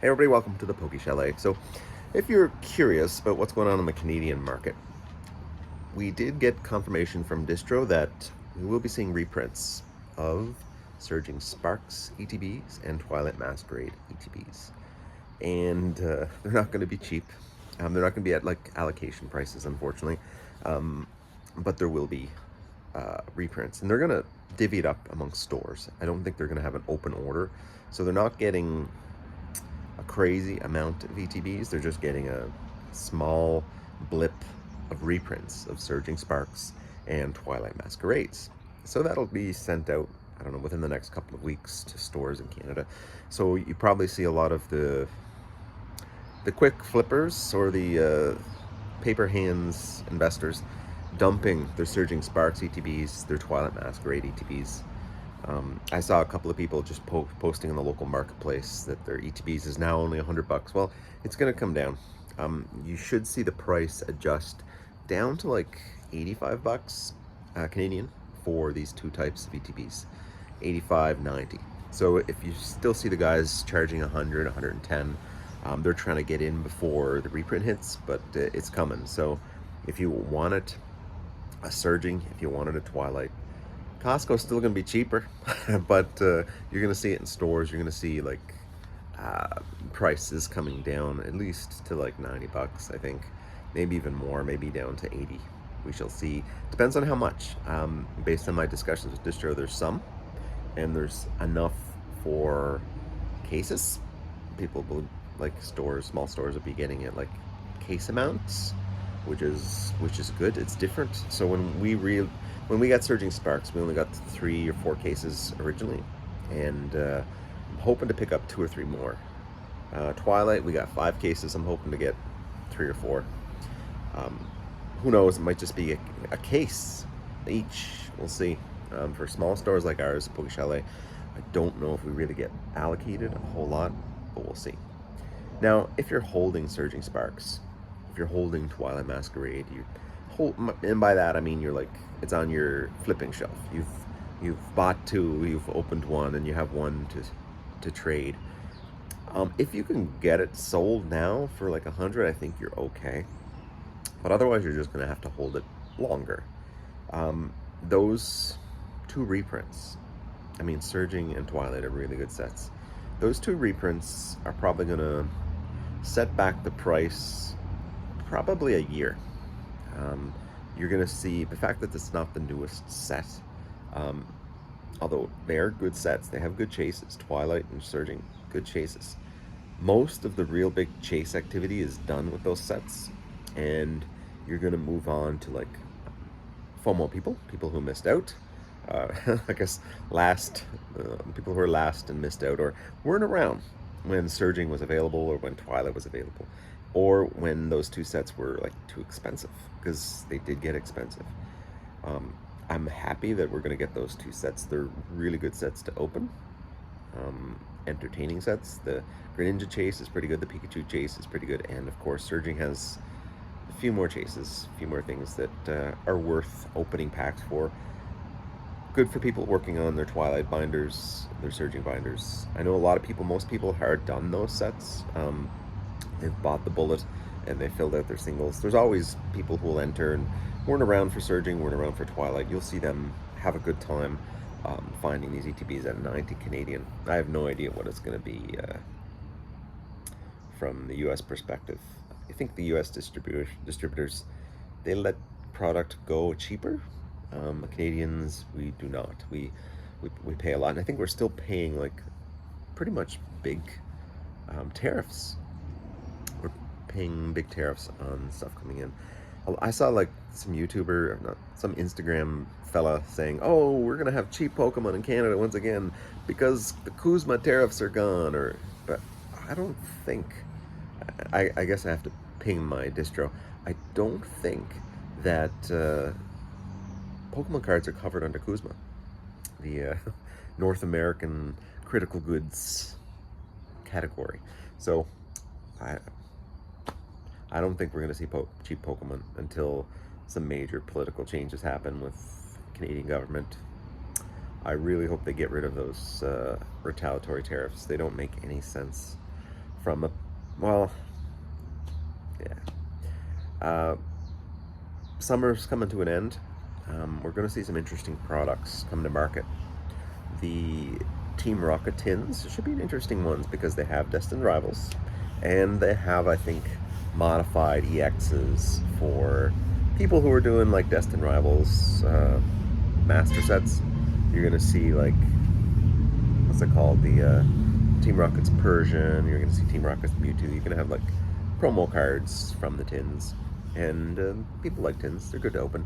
Hey everybody, welcome to the Poke Chalet. So, if you're curious about what's going on in the Canadian market, we did get confirmation from Distro that we will be seeing reprints of Surging Sparks ETBs and Twilight Masquerade ETBs. And they're not going to be cheap. They're not going to be at like allocation prices, unfortunately. But there will be reprints. And they're going to divvy it up amongst stores. I don't think they're going to have an open order. So they're not getting a crazy amount of ETBs. They're just getting a small blip of reprints of Surging Sparks and Twilight Masquerades. So that'll be sent out, I don't know, within the next couple of weeks to stores in Canada. So you probably see a lot of the quick flippers or the paper hands investors dumping their Surging Sparks ETBs, their Twilight Masquerade ETBs. I saw a couple of people just posting in the local marketplace that their ETBs is now only $100. Well, it's going to come down. You should see the price adjust down to like $85 Canadian for these two types of ETBs, 85, 90. So if you still see the guys charging 100, 110, they're trying to get in before the reprint hits, but it's coming. So if you want it, a Surging, if you wanted a Twilight, Costco's still going to be cheaper, but you're going to see it in stores. You're going to see like prices coming down at least to like $90, I think, maybe even more, maybe down to 80. We shall see. Depends on how much. Based on my discussions with Distro, there's some, and there's enough for cases. People will, like stores, small stores will be getting it like case amounts, which is good. It's different. So when we got Surging Sparks, we only got 3 or 4 cases originally, and I'm hoping to pick up 2 or 3 more. Twilight, we got 5 cases. I'm hoping to get 3 or 4. Who knows? It might just be a case each. We'll see. For small stores like ours, Poke Chalet, I don't know if we really get allocated a whole lot, but we'll see. Now, if you're holding Surging Sparks, if you're holding Twilight Masquerade, and by that I mean you're like, it's on your flipping shelf. You've bought 2, you've opened 1, and you have 1 to trade. If you can get it sold now for like 100, I think you're okay. But otherwise, you're just gonna have to hold it longer. Those 2 reprints, I mean, Surging and Twilight are really good sets. Those 2 reprints are probably gonna set back the price probably a year. You're gonna see the fact that it's not the newest set, although they are good sets, they have good chases. Twilight and Surging, good chases. Most of the real big chase activity is done with those sets, and you're gonna move on to like FOMO people who missed out. I guess people who are last and missed out, or weren't around when Surging was available or when Twilight was available, or when those 2 sets were like too expensive, because they did get expensive. I'm happy that we're going to get those 2 sets. They're really good sets to open. Entertaining sets. The Greninja chase is pretty good. The Pikachu chase is pretty good. And of course, Surging has a few more chases, a few more things that are worth opening packs for. Good for people working on their Twilight binders, their Surging binders. I know a lot of people, most people are done those sets. They've bought the bullet and they filled out their singles. There's always people who will enter and weren't around for Surging, weren't around for Twilight. You'll see them have a good time finding these ETBs at 90 Canadian. I have no idea what it's going to be from the US perspective. I think the US distributors, they let product go cheaper. Canadians, we do not. We pay a lot, and I think we're still paying like pretty much big tariffs. We're paying big tariffs on stuff coming in. I saw like some some Instagram fella saying, "Oh, we're gonna have cheap Pokemon in Canada once again because the Kuzma tariffs are gone." But I don't think. I guess I have to ping my distro. I don't think that Pokemon cards are covered under Kuzma, the North American critical goods category. So I don't think we're going to see cheap Pokemon until some major political changes happen with the Canadian government. I really hope they get rid of those retaliatory tariffs. They don't make any sense from a, well, yeah. Summer's coming to an end. We're going to see some interesting products come to market. The Team Rocket tins should be interesting ones because they have Destined Rivals, and they have, I think, modified EXs for people who are doing like Destined Rivals master sets. You're going to see like, what's it called? The Team Rocket's Persian. You're going to see Team Rocket's Mewtwo. You're going to have like promo cards from the tins. And people like tins. They're good to open.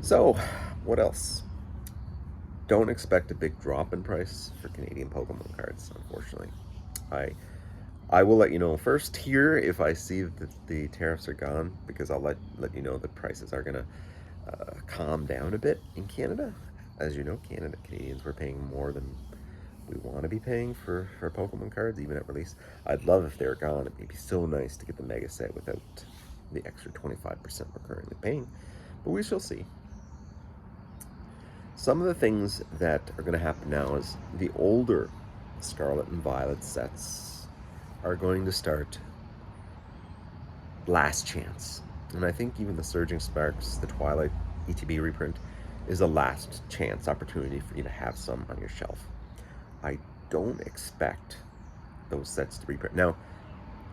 So, what else? Don't expect a big drop in price for Canadian Pokemon cards, unfortunately. I will let you know first here if I see that the tariffs are gone, because I'll let you know the prices are going to calm down a bit in Canada. As you know, Canadians were paying more than we want to be paying for Pokemon cards, even at release. I'd love if they're gone. It'd be so nice to get the Mega Set without the extra 25% we're currently paying, but we shall see. Some of the things that are going to happen now is the older Scarlet and Violet sets are going to start last chance. And I think even the Surging Sparks, the Twilight ETB reprint, is a last chance opportunity for you to have some on your shelf. I don't expect those sets to reprint. Now,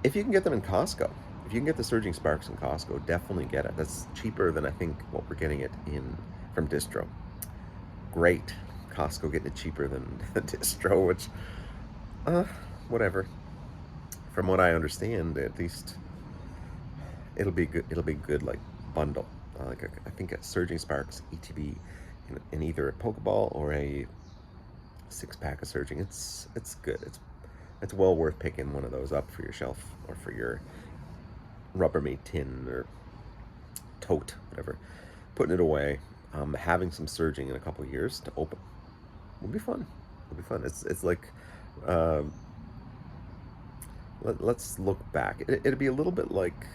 if you can get them in Costco, if you can get the Surging Sparks in Costco, definitely get it. That's cheaper than I think what we're getting it in from Distro. Great. Costco getting it cheaper than Distro, which, whatever. From what I understand, at least it'll be good. It'll be good, like bundle. I think a Surging Sparks ETB in either a Pokeball or a 6-pack of Surging. It's good. It's well worth picking one of those up for your shelf or for your Rubbermaid tin or tote, whatever. Putting it away. Having some Surging in a couple years to open will be fun. It'll be fun. It's like, let's look back. It'd be a little bit like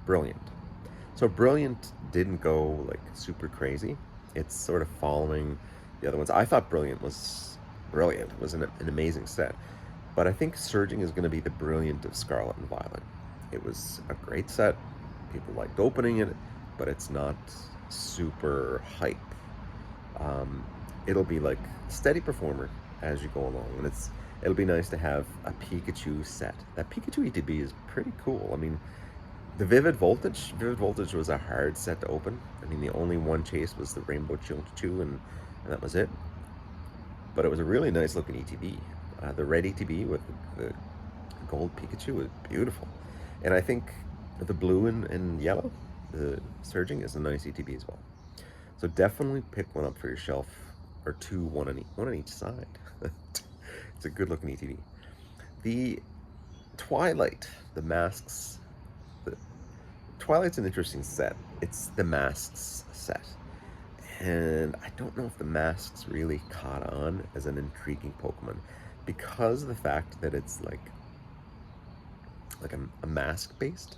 Brilliant. So Brilliant didn't go like super crazy. It's sort of following the other ones. I thought Brilliant was brilliant. It was an amazing set. But I think Surging is going to be the Brilliant of Scarlet and Violet. It was a great set. People liked opening it, but it's not super hype. It'll be like steady performer as you go along, and it'll be nice to have a Pikachu set. That Pikachu ETB is pretty cool. I mean, the Vivid Voltage was a hard set to open. I mean, the only one chase was the Rainbow Chilchu, and that was it. But it was a really nice looking ETB. The red ETB with the gold Pikachu was beautiful, and I think the blue and yellow, the Surging, is a nice ETB as well. So definitely pick one up for your shelf, or two, one on each side. It's a good looking ETB. The Twilight, the masks. The Twilight's an interesting set. It's the masks set, and I don't know if the masks really caught on as an intriguing Pokemon because of the fact that it's like a mask based.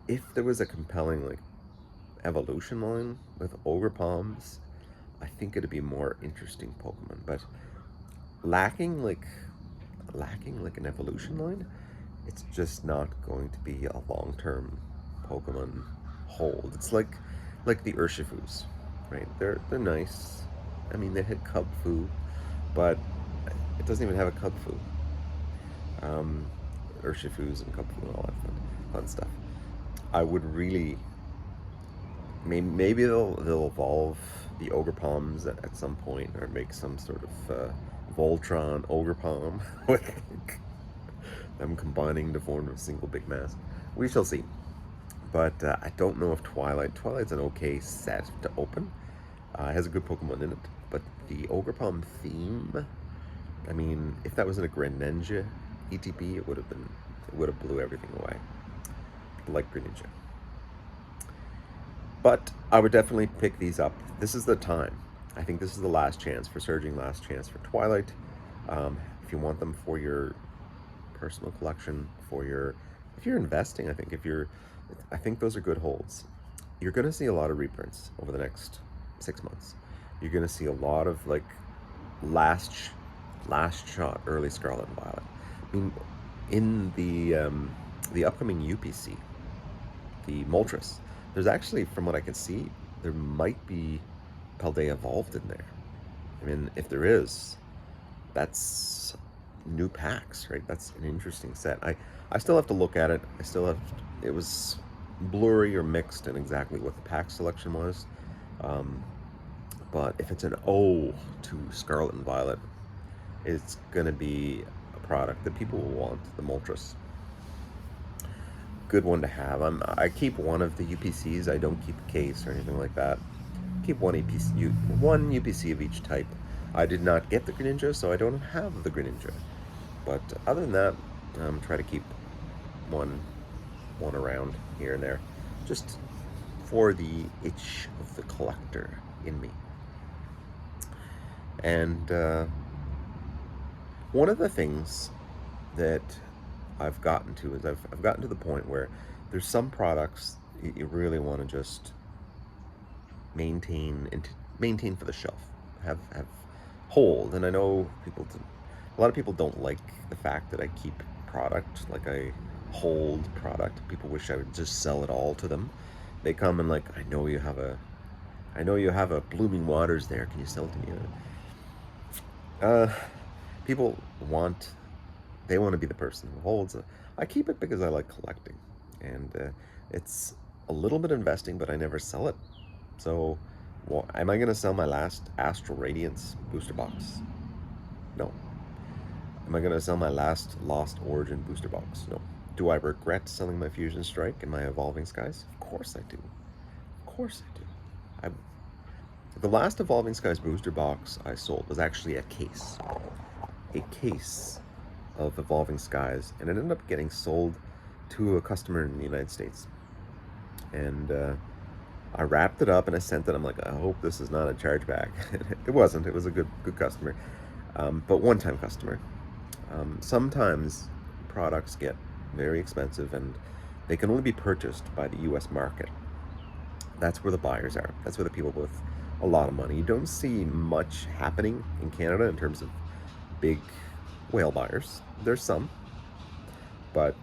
If there was a compelling like evolution line with Ogre Palms, I think it'd be more interesting Pokemon. But lacking like an evolution line, it's just not going to be a long-term Pokemon hold. It's like the Urshifus, right? They're nice. I mean, they hit Cub Fu, but it doesn't even have a Cub Fu. Urshifus and Cub Fu and all that fun stuff. I would really, maybe they'll evolve the Ogre Palms at some point, or make some sort of Voltron Ogre Palm with them combining to form a single big mask. We shall see. But I don't know if Twilight's an okay set to open. It has a good Pokemon in it, but the Ogre Palm theme, I mean, if that was in a Greninja ETB, it would have blew everything away. People like Greninja. But I would definitely pick these up. This is the time. I think this is the last chance for Surging, last chance for Twilight. If you want them for your personal collection, if you're investing, I think those are good holds. You're going to see a lot of reprints over the next 6 months. You're going to see a lot of like last Last Shot, Early Scarlet and Violet. I mean, in the upcoming UPC, the Moltres, there's actually, from what I can see, there might be Paldea Evolved in there. I mean, if there is, that's new packs, right? That's an interesting set. I still have to look at it. I still have, it was blurry or mixed in exactly what the pack selection was. Um, but if it's an O to Scarlet and Violet, it's going to be a product that people will want, the Moltres. Good one to have. I keep one of the UPCs. I don't keep a case or anything like that. Keep one UPC of each type. I did not get the Greninja, so I don't have the Greninja. But other than that, try to keep one around here and there, just for the itch of the collector in me. And one of the things that I've gotten to is I've gotten to the point where there's some products you really want to just maintain for the shelf, have hold. And I know a lot of people don't like the fact that I keep product, like I hold product. People wish I would just sell it all to them. They come and like, I know you have a Blooming Waters there. Can you sell it to me? People they want to be the person who holds it. I keep it because I like collecting, and it's a little bit investing, but I never sell it. So, am I going to sell my last Astral Radiance booster box? No. Am I going to sell my last Lost Origin booster box? No. Do I regret selling my Fusion Strike and my Evolving Skies? Of course I do. Of course I do. The last Evolving Skies booster box I sold was actually a case. A case of Evolving Skies, and it ended up getting sold to a customer in the United States. And I wrapped it up and I sent it. I'm like, I hope this is not a chargeback. It wasn't. It was a good customer, but one-time customer. Sometimes products get very expensive and they can only be purchased by the U.S. market. That's where the buyers are. That's where the people with a lot of money. You don't see much happening in Canada in terms of big whale buyers. There's some, but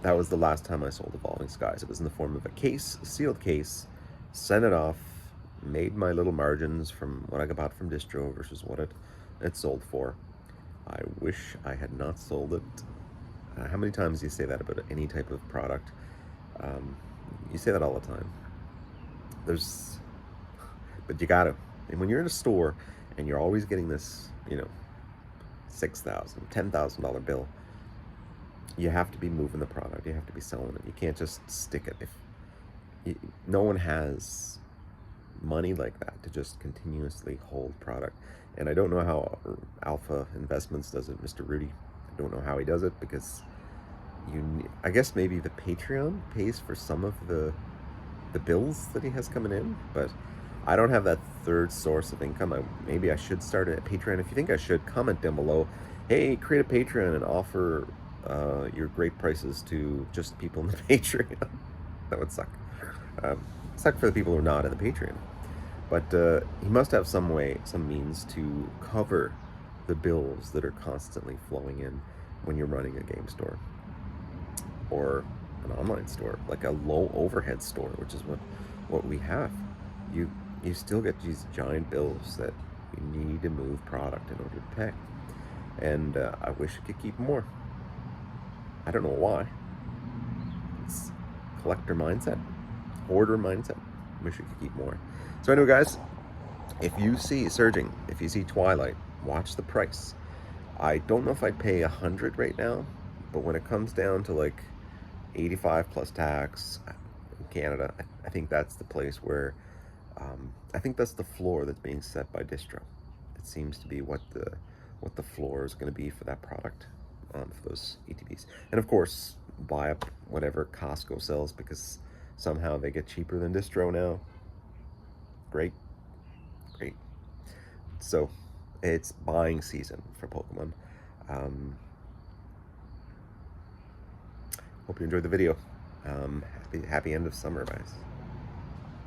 that was the last time I sold Evolving Skies. It was in the form of a case, a sealed case, sent it off, made my little margins from what I got from distro versus what it sold for. I wish I had not sold it. How many times do you say that about any type of product? You say that all the time. But you gotta. And when you're in a store and you're always getting this, $6,000, $10,000 bill, you have to be moving the product. You have to be selling it. You can't just stick it. No one has money like that to just continuously hold product. And I don't know how Alpha Investments does it, Mr. Rudy. I don't know how he does it, because I guess maybe the Patreon pays for some of the bills that he has coming in, but I don't have that third source of income. Maybe I should start a Patreon. If you think I should, comment down below. Hey, create a Patreon and offer your great prices to just people in the Patreon. That would suck. Suck for the people who are not in the Patreon. But he must have some means to cover the bills that are constantly flowing in when you're running a game store or an online store, like a low overhead store, which is what we have. You still get these giant bills that you need to move product in order to pay. And I wish I could keep more. I don't know why. It's collector mindset, hoarder mindset. Wish I could keep more. So anyway, guys, if you see Twilight, watch the price. I don't know if I'd pay 100 right now, but when it comes down to like 85 plus tax in Canada, I think that's the place where I think that's the floor that's being set by distro. It seems to be what the floor is going to be for that product, for those ETBs. And of course, buy up whatever Costco sells, because somehow they get cheaper than distro now. Great. So it's buying season for Pokemon. Hope you enjoyed the video. Happy end of summer, guys.